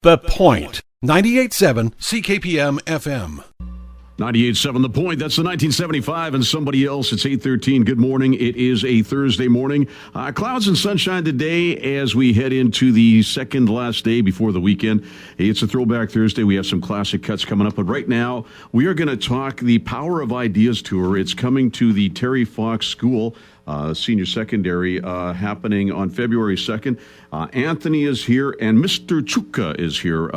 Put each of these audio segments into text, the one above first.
The Point. 98.7 CKPM FM. 98.7 The Point. That's the 1975 and somebody else. It's 8:13. Good morning. It is a Thursday morning. Clouds and sunshine today as we head into the second last day before the weekend. Hey, it's a Throwback Thursday. We have some classic cuts coming up. But right now, we are going to talk the Power of Ideas Tour. It's coming to the Terry Fox School, Senior Secondary, happening on February 2nd. Anthony is here, and Mr. Csuka is here.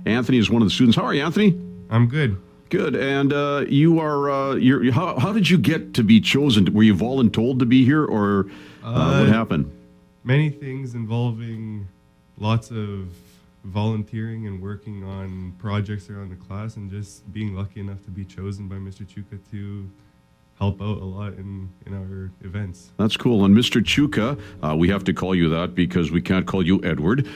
Anthony is one of the students. How are you, Anthony? I'm good. Good. And you are, how did you get to be chosen? Were you voluntold to be here, or what happened? Many things involving lots of volunteering and working on projects around the class, and just being lucky enough to be chosen by Mr. Csuka to help out a lot in our events. That's cool. And Mr. Csuka, we have to call you that because we can't call you Edward.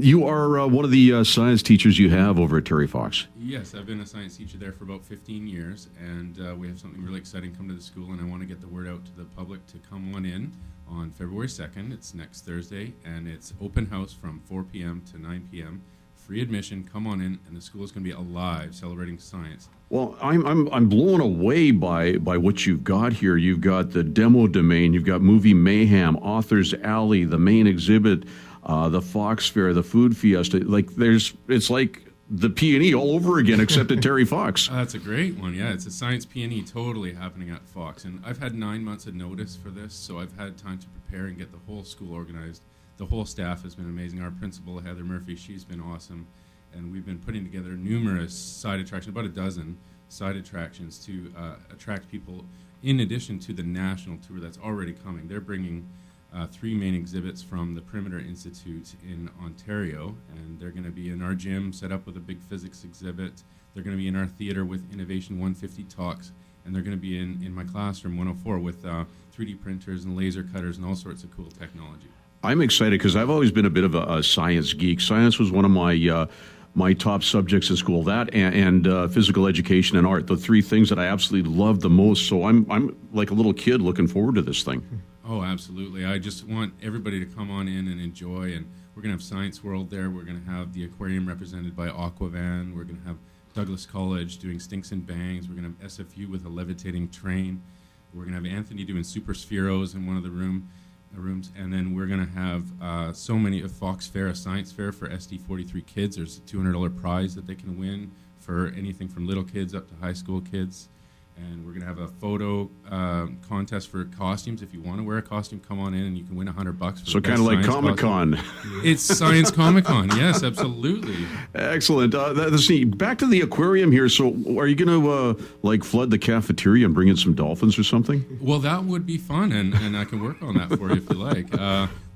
You are one of the science teachers you have over at Terry Fox. Yes, I've been a science teacher there for about 15 years, and we have something really exciting come to the school, and I want to get the word out to the public to come on in on February 2nd. It's next Thursday, and it's open house from 4 p.m. to 9 p.m. Free admission. Come on in, and the school is going to be alive, celebrating science. Well, I'm blown away by what you've got here. You've got the demo domain, you've got Movie Mayhem, Author's Alley, the main exhibit, the Fox Fair, the Food Fiesta. It's like the P&E all over again, except at Terry Fox. That's a great one. Yeah, it's a science P&E totally happening at Fox, and I've had 9 months of notice for this, so I've had time to prepare and get the whole school organized. The whole staff has been amazing. Our principal, Heather Murphy, she's been awesome. And we've been putting together numerous side attractions, about a dozen side attractions to attract people in addition to the national tour that's already coming. They're bringing 3 main exhibits from the Perimeter Institute in Ontario, and they're going to be in our gym set up with a big physics exhibit. They're going to be in our theater with Innovation 150 talks, and they're going to be in my classroom 104 with 3D printers and laser cutters and all sorts of cool technology. I'm excited because I've always been a bit of a science geek. Science was one of my top subjects in school, that and physical education and art, the 3 things that I absolutely love the most. So I'm like a little kid looking forward to this thing. Oh, absolutely. I just want everybody to come on in and enjoy. And we're going to have Science World there. We're going to have the aquarium represented by Aquavan. We're going to have Douglas College doing Stinks and Bangs. We're going to have SFU with a levitating train. We're going to have Anthony doing Super Spheros in one of the rooms. And then we're going to have so many of Fox Fair, a science fair for SD43 kids. There's a $200 prize that they can win for anything from little kids up to high school kids. And we're going to have a photo contest for costumes. If you want to wear a costume, come on in and you can win $100 for so kind of like Comic-Con. It's Science Comic-Con. Yes, absolutely. Excellent. Let's see. Back to the aquarium here. So are you going to flood the cafeteria and bring in some dolphins or something? Well, that would be fun, and I can work on that for you if you like.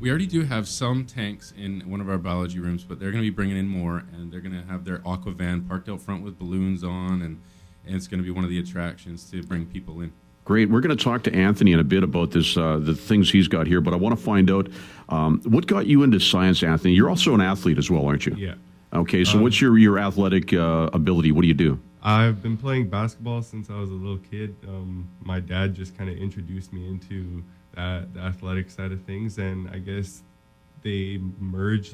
We already do have some tanks in one of our biology rooms, but they're going to be bringing in more, and they're going to have their Aquavan parked out front with balloons on, and it's going to be one of the attractions to bring people in. Great. We're going to talk to Anthony in a bit about this, the things he's got here, but I want to find out what got you into science, Anthony. You're also an athlete as well, aren't you? Yeah. Okay, so what's your athletic ability? What do you do? I've been playing basketball since I was a little kid. My dad just kind of introduced me into the athletic side of things, and I guess they merge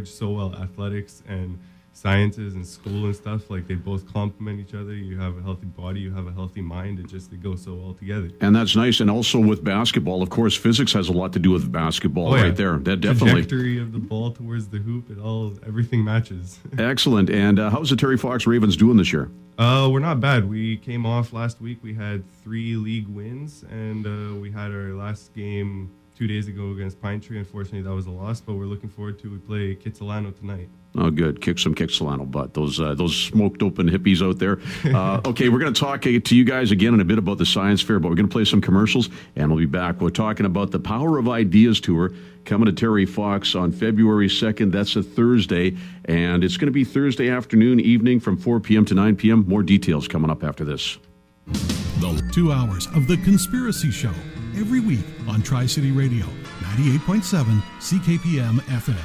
so well, athletics and sciences and school and stuff. Like, they both complement each other. You have a healthy body, you have a healthy mind. They go so well together. And that's nice. And also with basketball, of course, physics has a lot to do with basketball right there. That definitely. Trajectory of the ball towards the hoop, everything matches. Excellent. And how's the Terry Fox Ravens doing this year? We're not bad. We came off last week. We had 3 league wins, and we had our last game 2 days ago against Pine Tree. Unfortunately, that was a loss, but we're looking forward to, we play Kitsilano tonight. Oh, good. Kick some Kitsilano butt. Those smoked open hippies out there. Okay, we're going to talk to you guys again in a bit about the science fair, but we're going to play some commercials, and we'll be back. We're talking about the Power of Ideas Tour coming to Terry Fox on February 2nd. That's a Thursday, and it's going to be Thursday afternoon, evening from 4 p.m. to 9 p.m. More details coming up after this. The 2 hours of The Conspiracy Show every week on Tri-City Radio, 98.7 CKPM FM.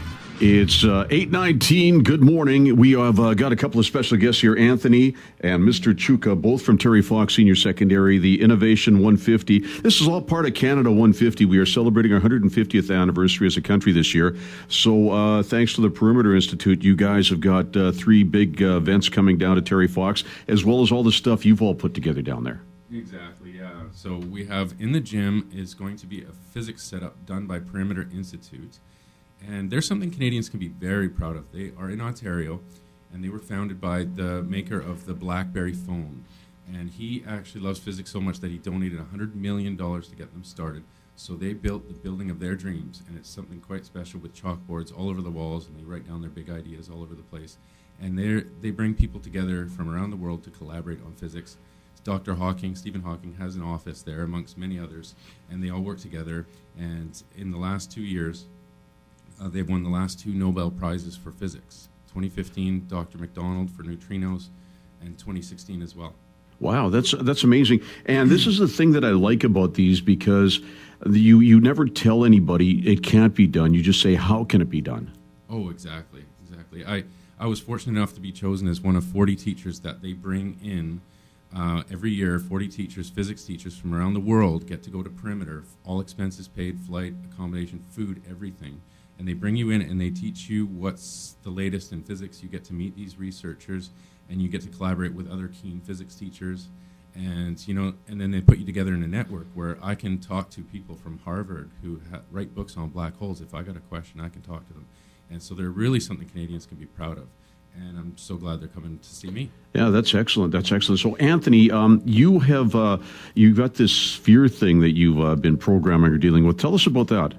It's 8:19. Good morning. We have got a couple of special guests here, Anthony and Mr. Csuka, both from Terry Fox Senior Secondary, the Innovation 150. This is all part of Canada 150. We are celebrating our 150th anniversary as a country this year. So thanks to the Perimeter Institute, you guys have got three big events coming down to Terry Fox, as well as all the stuff you've all put together down there. Exactly, yeah. So we have in the gym is going to be a physics setup done by Perimeter Institute. And there's something Canadians can be very proud of. They are in Ontario, and they were founded by the maker of the BlackBerry phone. And he actually loves physics so much that he donated $100 million to get them started. So they built the building of their dreams, and it's something quite special with chalkboards all over the walls, and they write down their big ideas all over the place. And they bring people together from around the world to collaborate on physics. Dr. Hawking, Stephen Hawking, has an office there amongst many others, and they all work together. And in the last 2 years, they've won the last 2 Nobel Prizes for physics. 2015, Dr. McDonald for neutrinos, and 2016 as well. Wow, that's amazing. And this is the thing that I like about these, because you never tell anybody it can't be done. You just say, how can it be done? Oh, exactly. I was fortunate enough to be chosen as one of 40 teachers that they bring in every year. 40 teachers, physics teachers from around the world, get to go to Perimeter, all expenses paid, flight, accommodation, food, everything. And they bring you in and they teach you what's the latest in physics. You get to meet these researchers, and you get to collaborate with other keen physics teachers. And, and then they put you together in a network where I can talk to people from Harvard who write books on black holes. If I got a question, I can talk to them. And so they're really something Canadians can be proud of. And I'm so glad they're coming to see me. Yeah, that's excellent. That's excellent. So, Anthony, you've got this sphere thing that you've been programming or dealing with. Tell us about that.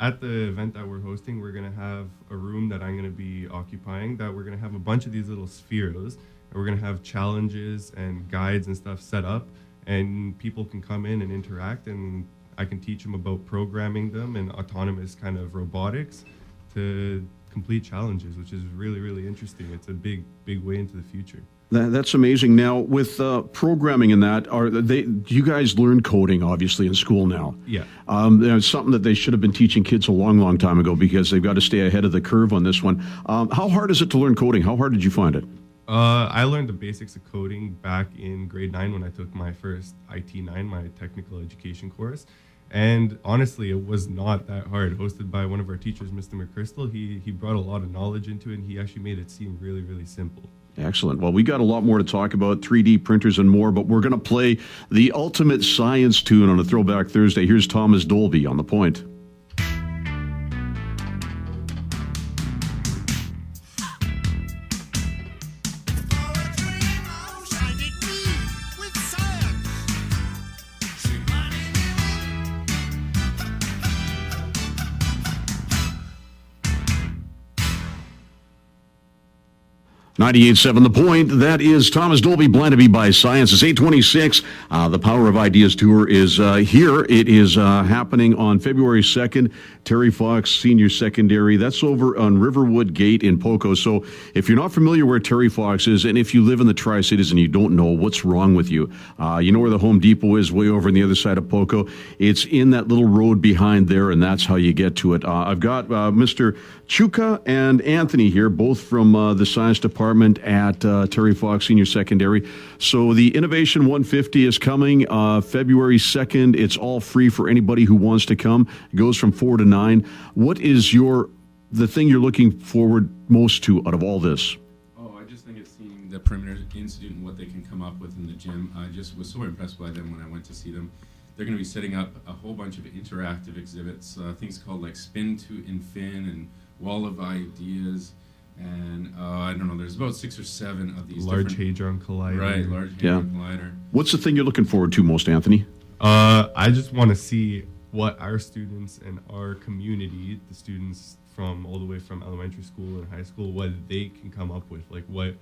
At the event that we're hosting, we're going to have a room that I'm going to be occupying, that we're going to have a bunch of these little spheres, and we're going to have challenges and guides and stuff set up, and people can come in and interact, and I can teach them about programming them and autonomous kind of robotics to complete challenges, which is really, really interesting. It's a big, big way into the future. That's amazing. Now, with programming and that, you guys learn coding, obviously, in school now. Yeah. It's something that they should have been teaching kids a long, long time ago, because they've got to stay ahead of the curve on this one. How hard is it to learn coding? How hard did you find it? I learned the basics of coding back in grade 9 when I took my first IT9, my technical education course. And honestly, it was not that hard. Hosted by one of our teachers, Mr. McChrystal, he brought a lot of knowledge into it, and he actually made it seem really, really simple. Excellent. Well, we got a lot more to talk about, 3D printers and more, but we're going to play the ultimate science tune on a Throwback Thursday. Here's Thomas Dolby on The Point. .98.7 The Point. That is Thomas Dolby, Blind to Be by Science. It's 8:26. The Power of Ideas Tour is here. It is happening on February 2nd, Terry Fox Senior Secondary. That's over on Riverwood Gate in Poco. So if you're not familiar where Terry Fox is, and if you live in the Tri-Cities and you don't know, what's wrong with you? You know where the Home Depot is, way over on the other side of Poco. It's in that little road behind there, and that's how you get to it. I've got Mr. Csuka and Anthony here, both from the science department at Terry Fox Senior Secondary. So the Innovation 150 is coming February 2nd. It's all free for anybody who wants to come. It goes from 4 to 9. What is the thing you're looking forward most to out of all this? Oh, I just think it's seeing the Perimeter Institute and what they can come up with in the gym. I just was so impressed by them when I went to see them. They're going to be setting up a whole bunch of interactive exhibits, things called like Spin to Infin and Wall of Ideas. And I don't know, there's about 6 or 7 of these. Large Hadron Collider. Right, Large Hadron Collider. What's the thing you're looking forward to most, Anthony? I just want to see what our students and our community, the students from all the way from elementary school and high school, what they can come up with, like what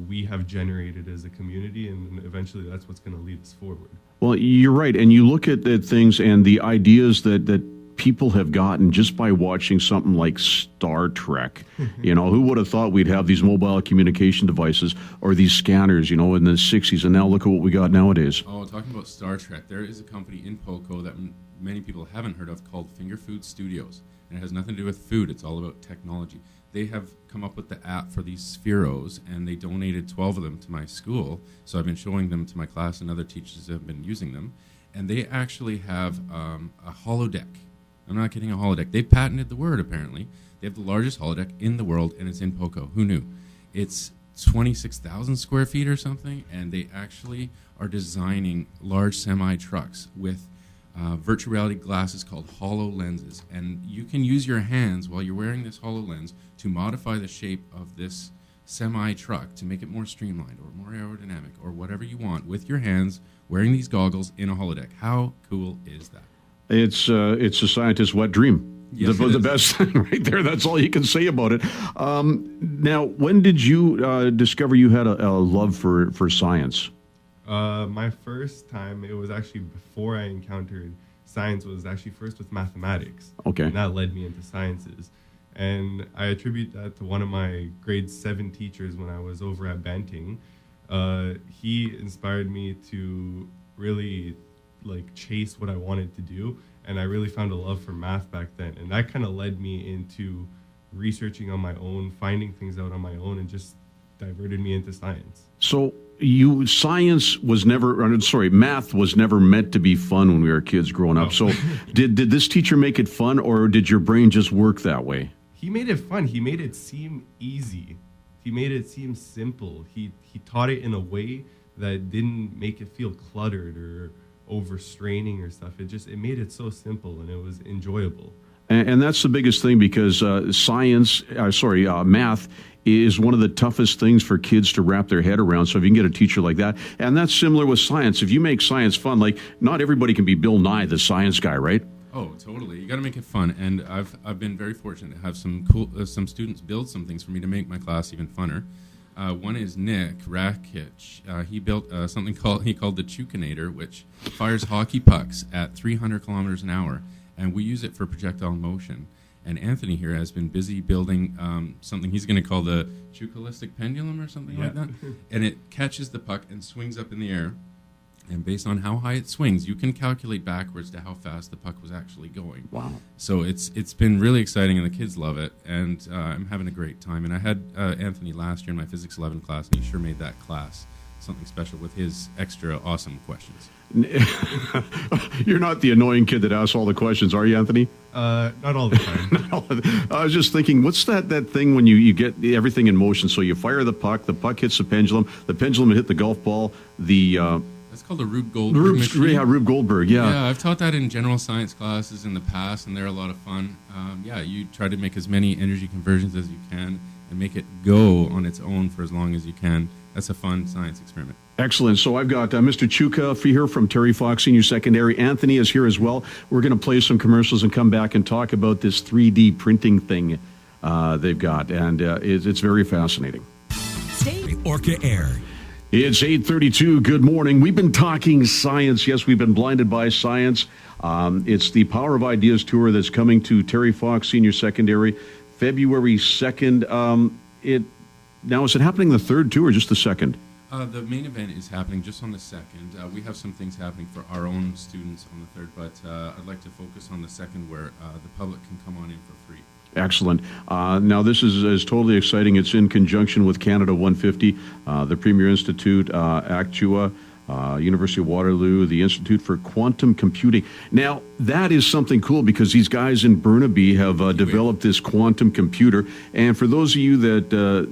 we have generated as a community, and eventually that's what's going to lead us forward. Well, you're right, and you look at the things and the ideas that people have gotten just by watching something like Star Trek. Who would have thought we'd have these mobile communication devices or these scanners, in the 60s, and now look at what we got nowadays. Oh, talking about Star Trek, there is a company in Poco that many people haven't heard of called Finger Food Studios. and it has nothing to do with food. It's all about technology. They have come up with the app for these spheros, and they donated 12 of them to my school. So I've been showing them to my class, and other teachers have been using them. And they actually have a holodeck. I'm not kidding, a holodeck. They patented the word, apparently. They have the largest holodeck in the world, and it's in Poco. Who knew? It's 26,000 square feet or something, and they actually are designing large semi-trucks with virtual reality glasses called HoloLenses. And you can use your hands while you're wearing this HoloLens to modify the shape of this semi-truck to make it more streamlined or more aerodynamic or whatever you want with your hands wearing these goggles in a holodeck. How cool is that? It's a scientist's wet dream. Yes, the best thing right there. That's all you can say about it. Now, when did you discover you had a love for science? My first time, it was actually before I encountered science, was actually first with mathematics. Okay. And that led me into sciences. And I attribute that to one of my grade 7 teachers when I was over at Banting. He inspired me to really chase what I wanted to do. And I really found a love for math back then. And that kind of led me into researching on my own, finding things out on my own, and just diverted me into science. So math was never meant to be fun when we were kids growing up. So did this teacher make it fun, or did your brain just work that way? He made it fun. He made it seem easy. He made it seem simple. He taught it in a way that didn't make it feel cluttered or overstraining or stuff. It made it so simple, and it was enjoyable. And that's the biggest thing, because math is one of the toughest things for kids to wrap their head around. So if you can get a teacher like that, and that's similar with science. If you make science fun, not everybody can be Bill Nye, the science guy, right? Oh, totally. You got to make it fun, and I've been very fortunate to have some students build some things for me to make my class even funner. One is Nick Rakic. He built something called the Csuka, which fires hockey pucks at 300 kilometers an hour, and we use it for projectile motion. And Anthony here has been busy building something he's going to call the Csuka pendulum or something like that, and it catches the puck and swings up in the air. And based on how high it swings, you can calculate backwards to how fast the puck was actually going. Wow. So it's been really exciting, and the kids love it, and I'm having a great time. And I had Anthony last year in my Physics 11 class, and he sure made that class something special with his extra awesome questions. You're not the annoying kid that asks all the questions, are you, Anthony? Not all the time. I was just thinking, what's that thing when you get everything in motion? So you fire the puck hits the pendulum will hit the golf ball, That's called the Rube Goldberg machine. Yeah, Rube Goldberg, yeah. Yeah, I've taught that in general science classes in the past, and they're a lot of fun. You try to make as many energy conversions as you can and make it go on its own for as long as you can. That's a fun science experiment. Excellent. So I've got Mr. Csuka here from Terry Fox Senior Secondary. Anthony is here as well. We're going to play some commercials and come back and talk about this 3D printing thing they've got, and it's very fascinating. Stay Orca Air. It's 8:32. Good morning. We've been talking science. Yes, we've been blinded by science. It's the Power of Ideas tour that's coming to Terry Fox Senior Secondary, February 2nd. Now, is it happening the 3rd too, or just the 2nd? The main event is happening just on the 2nd. We have some things happening for our own students on the 3rd, but I'd like to focus on the 2nd, where the public can come on in for free. Excellent. Now, this is totally exciting. It's in conjunction with Canada 150, the Premier Institute, Actua, University of Waterloo, the Institute for Quantum Computing. Now, that is something cool, because these guys in Burnaby have developed this quantum computer. And for those of you that,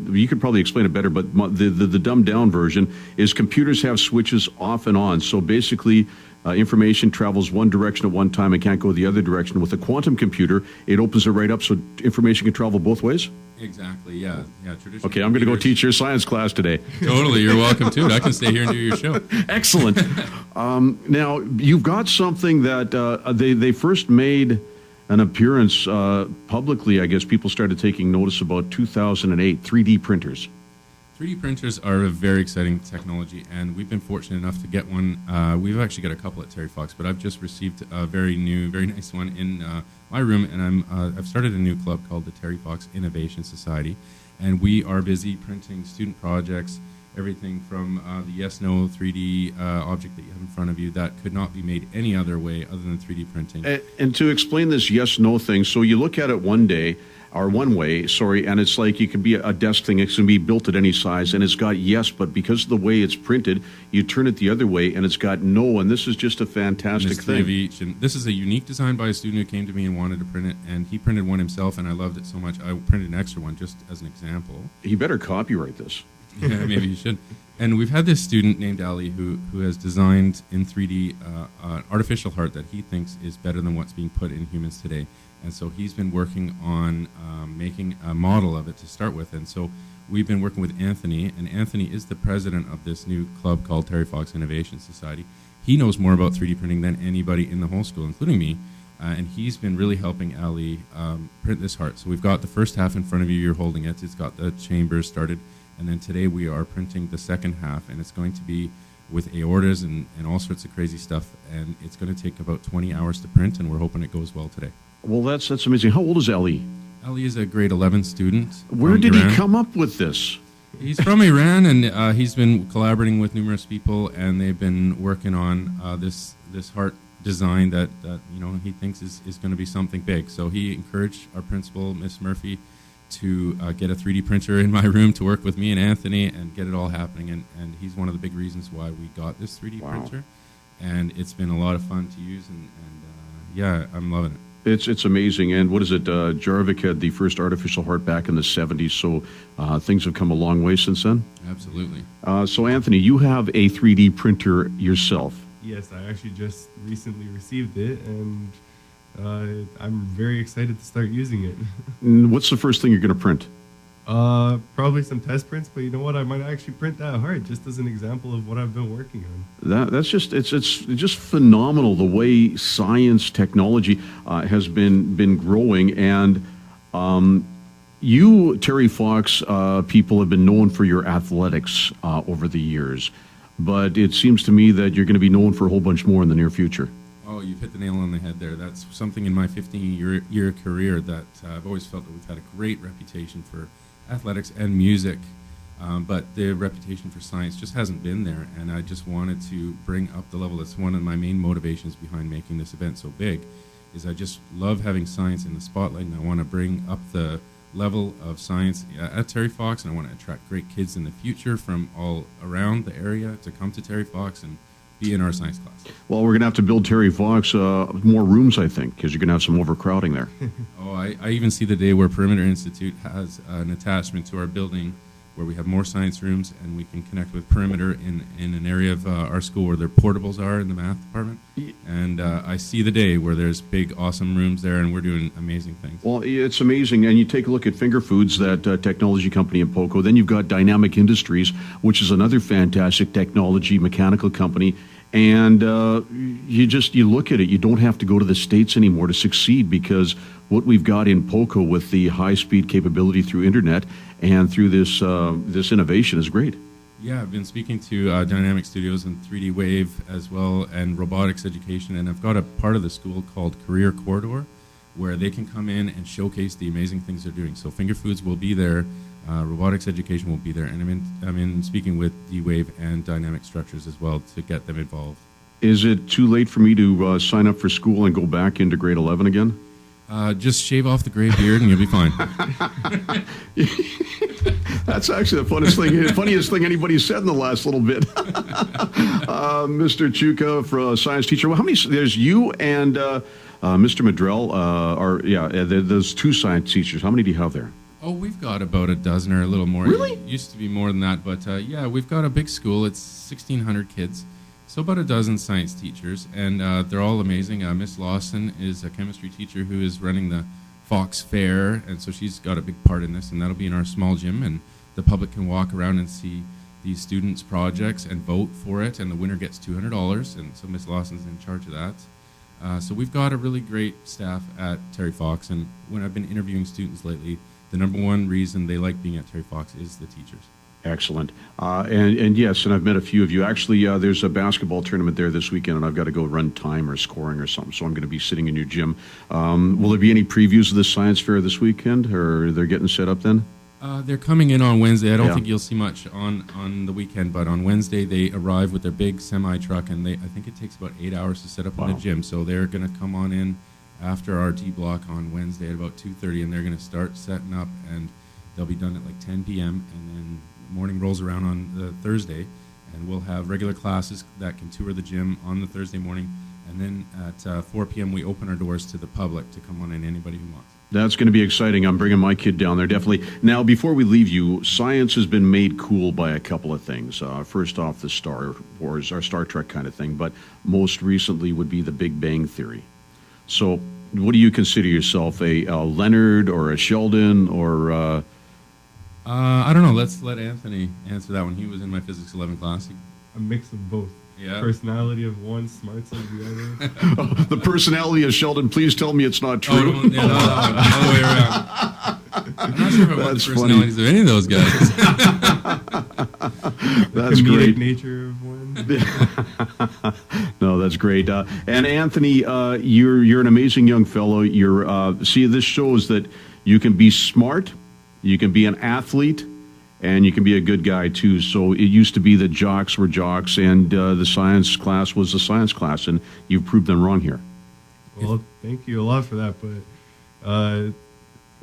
you could probably explain it better, but the dumbed-down version is computers have switches off and on. So basically, information travels one direction at one time and can't go the other direction. With a quantum computer, it opens it right up so information can travel both ways? Exactly, yeah. Traditionally, okay, I'm going to go teach your science class today. Totally, you're welcome to. I can stay here and do your show. Excellent. Now, you've got something that they first made an appearance publicly. I guess people started taking notice about 2008, 3D printers. 3D printers are a very exciting technology, and we've been fortunate enough to get one. We've actually got a couple at Terry Fox, but I've just received a very new, very nice one in my room, and I've started a new club called the Terry Fox Innovation Society, and we are busy printing student projects everything from the yes/no 3D object that you have in front of you that could not be made any other way other than 3D printing. And to explain this yes/no thing, so you look at it one way, and it's like you can be a desk thing. It can be built at any size, and it's got yes, but because of the way it's printed, you turn it the other way, and it's got no. And this is just a fantastic There's 3 of thing. each, and this is a unique design by a student who came to me and wanted to print it, and he printed one himself, and I loved it so much. I printed an extra one just as an example. He better copyright this. Yeah, maybe you should. And we've had this student named Ali who has designed in 3D an artificial heart that he thinks is better than what's being put in humans today. And so he's been working on making a model of it to start with. And so we've been working with Anthony, and Anthony is the president of this new club called Terry Fox Innovation Society. He knows more about 3D printing than anybody in the whole school, including me. And he's been really helping Ali print this heart. So we've got the first half in front of you. You're holding it. It's got the chambers started. And then today we are printing the second half, and it's going to be with aortas and all sorts of crazy stuff. And it's going to take about 20 hours to print, and we're hoping it goes well today. Well, that's amazing. How old is Ali? Ali is a grade 11 student. Where from did Iran. he come up with this? He's from Iran, and he's been collaborating with numerous people, and they've been working on this heart design that he thinks is going to be something big. So he encouraged our principal, Miss Murphy, to get a 3D printer in my room to work with me and Anthony and get it all happening. And he's one of the big reasons why we got this 3D printer. And it's been a lot of fun to use, and yeah, I'm loving it. It's amazing. And what is it? Jarvik had the first artificial heart back in the 70s, so things have come a long way since then. Absolutely. So, Anthony, you have a 3D printer yourself. Yes, I actually just recently received it, and I'm very excited to start using it. And what's the first thing you're going to print? Probably some test prints, but you know what? I might actually print that heart just as an example of what I've been working on. That's just it's just phenomenal the way science technology has been growing, and you, Terry Fox, people have been known for your athletics over the years, but it seems to me that you're going to be known for a whole bunch more in the near future. Oh, you've hit the nail on the head there. That's something in my 15-year career that I've always felt that we've had a great reputation for athletics and music, but the reputation for science just hasn't been there, and I just wanted to bring up the level. That's one of my main motivations behind making this event so big, is I just love having science in the spotlight, and I want to bring up the level of science at Terry Fox, and I want to attract great kids in the future from all around the area to come to Terry Fox and be in our science class. Well, we're going to have to build Terry Fox more rooms, I think, because you're going to have some overcrowding there. Oh, I even see the day where Perimeter Institute has an attachment to our building where we have more science rooms, and we can connect with Perimeter in an area of our school where their portables are in the math department. And I see the day where there's big, awesome rooms there, and we're doing amazing things. Well, it's amazing. And you take a look at Finger Foods, that technology company in Poco. Then you've got Dynamic Industries, which is another fantastic technology mechanical company. And you look at it, you don't have to go to the States anymore to succeed, because what we've got in Poco with the high-speed capability through internet and through this innovation is great. Yeah, I've been speaking to Dynamic Studios and 3D Wave as well, and robotics education, and I've got a part of the school called Career Corridor, where they can come in and showcase the amazing things they're doing. So Finger Foods will be there, robotics education will be there, and I'm in speaking with D-Wave and Dynamic Structures as well to get them involved. Is it too late for me to sign up for school and go back into grade 11 again? Just shave off the gray beard and you'll be fine. That's actually the funniest thing anybody's said in the last little bit. Mr. Csuka, for a science teacher. Well, how many? There's you and Mr. Madrell. Those two science teachers. How many do you have there? Oh, we've got about a dozen or a little more. Really? It used to be more than that, but yeah, we've got a big school. It's 1,600 kids. So about a dozen science teachers, and they're all amazing. Miss Lawson is a chemistry teacher who is running the Fox Fair, and so she's got a big part in this, and that'll be in our small gym, and the public can walk around and see these students' projects and vote for it, and the winner gets $200, and so Miss Lawson's in charge of that. So we've got a really great staff at Terry Fox, and when I've been interviewing students lately, the number one reason they like being at Terry Fox is the teachers. Excellent. And yes, and I've met a few of you. Actually, there's a basketball tournament there this weekend, and I've got to go run time or scoring or something, so I'm going to be sitting in your gym. Will there be any previews of the science fair this weekend, or they're getting set up then? They're coming in on Wednesday. I don't Yeah. think you'll see much on the weekend, but on Wednesday they arrive with their big semi truck, and I think it takes about 8 hours to set up in Wow. the gym. So they're going to come on in after our D block on Wednesday at about 2:30, and they're going to start setting up, and they'll be done at like 10 p.m. And then the morning rolls around on the Thursday, and we'll have regular classes that can tour the gym on the Thursday morning, and then at 4 p.m. we open our doors to the public to come on in, anybody who wants. That's going to be exciting. I'm bringing my kid down there, definitely. Now, before we leave you, science has been made cool by a couple of things. First off, the Star Wars, or Star Trek kind of thing, but most recently would be the Big Bang Theory. So what do you consider yourself, a Leonard or a Sheldon or... I don't know. Let's let Anthony answer that one. He was in my Physics 11 class. A mix of both. Yeah. Personality of one, smarts of the other. The personality of Sheldon, please tell me it's not Oh, true. no, yeah, no, all the way around. I'm not sure if I want That's the personalities of any of those guys. That's Comedic great. nature of one. No, that's great. And Anthony, you're an amazing young fellow. See, this shows that you can be smart, you can be an athlete, and you can be a good guy too. So it used to be that jocks were jocks, and the science class was the science class, and you've proved them wrong here. Well, thank you a lot for that, but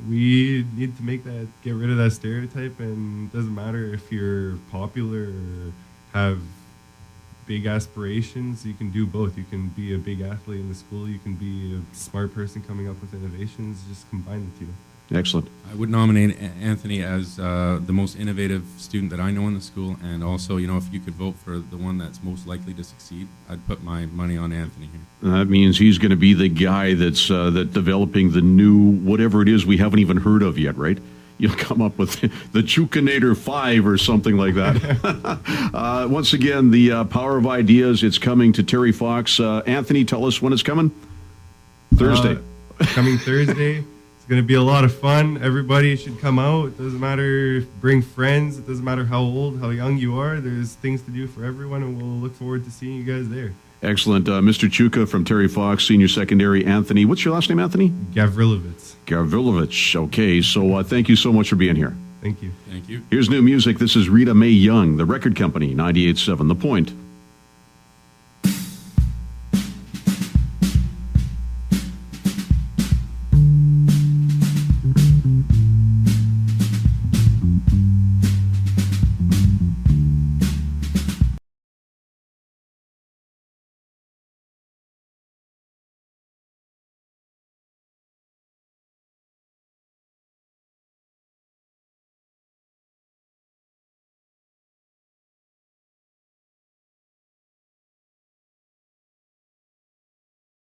we need to get rid of that stereotype, and it doesn't matter if you're popular or have big aspirations, you can do both. You can be a big athlete in the school, you can be a smart person coming up with innovations, just combine the two. Excellent. I would nominate Anthony as the most innovative student that I know in the school, and also, if you could vote for the one that's most likely to succeed, I'd put my money on Anthony here. That means he's going to be the guy that's developing the new whatever it is we haven't even heard of yet, right? You'll come up with the Csuka 5 or something like that. Once again, the Power of Ideas, it's coming to Terry Fox. Anthony, tell us when it's coming. Thursday. Coming Thursday. It's going to be a lot of fun. Everybody should come out. It doesn't matter, bring friends. It doesn't matter how old, how young you are. There's things to do for everyone, and we'll look forward to seeing you guys there. Excellent. Mr. Csuka from Terry Fox, Senior Secondary. Anthony, what's your last name, Anthony? Gavrilovitz. Gavrilovich. Okay, so thank you so much for being here. Thank you. Thank you. Here's new music. This is Rita Mae Young, The Record Company, 98.7 The Point.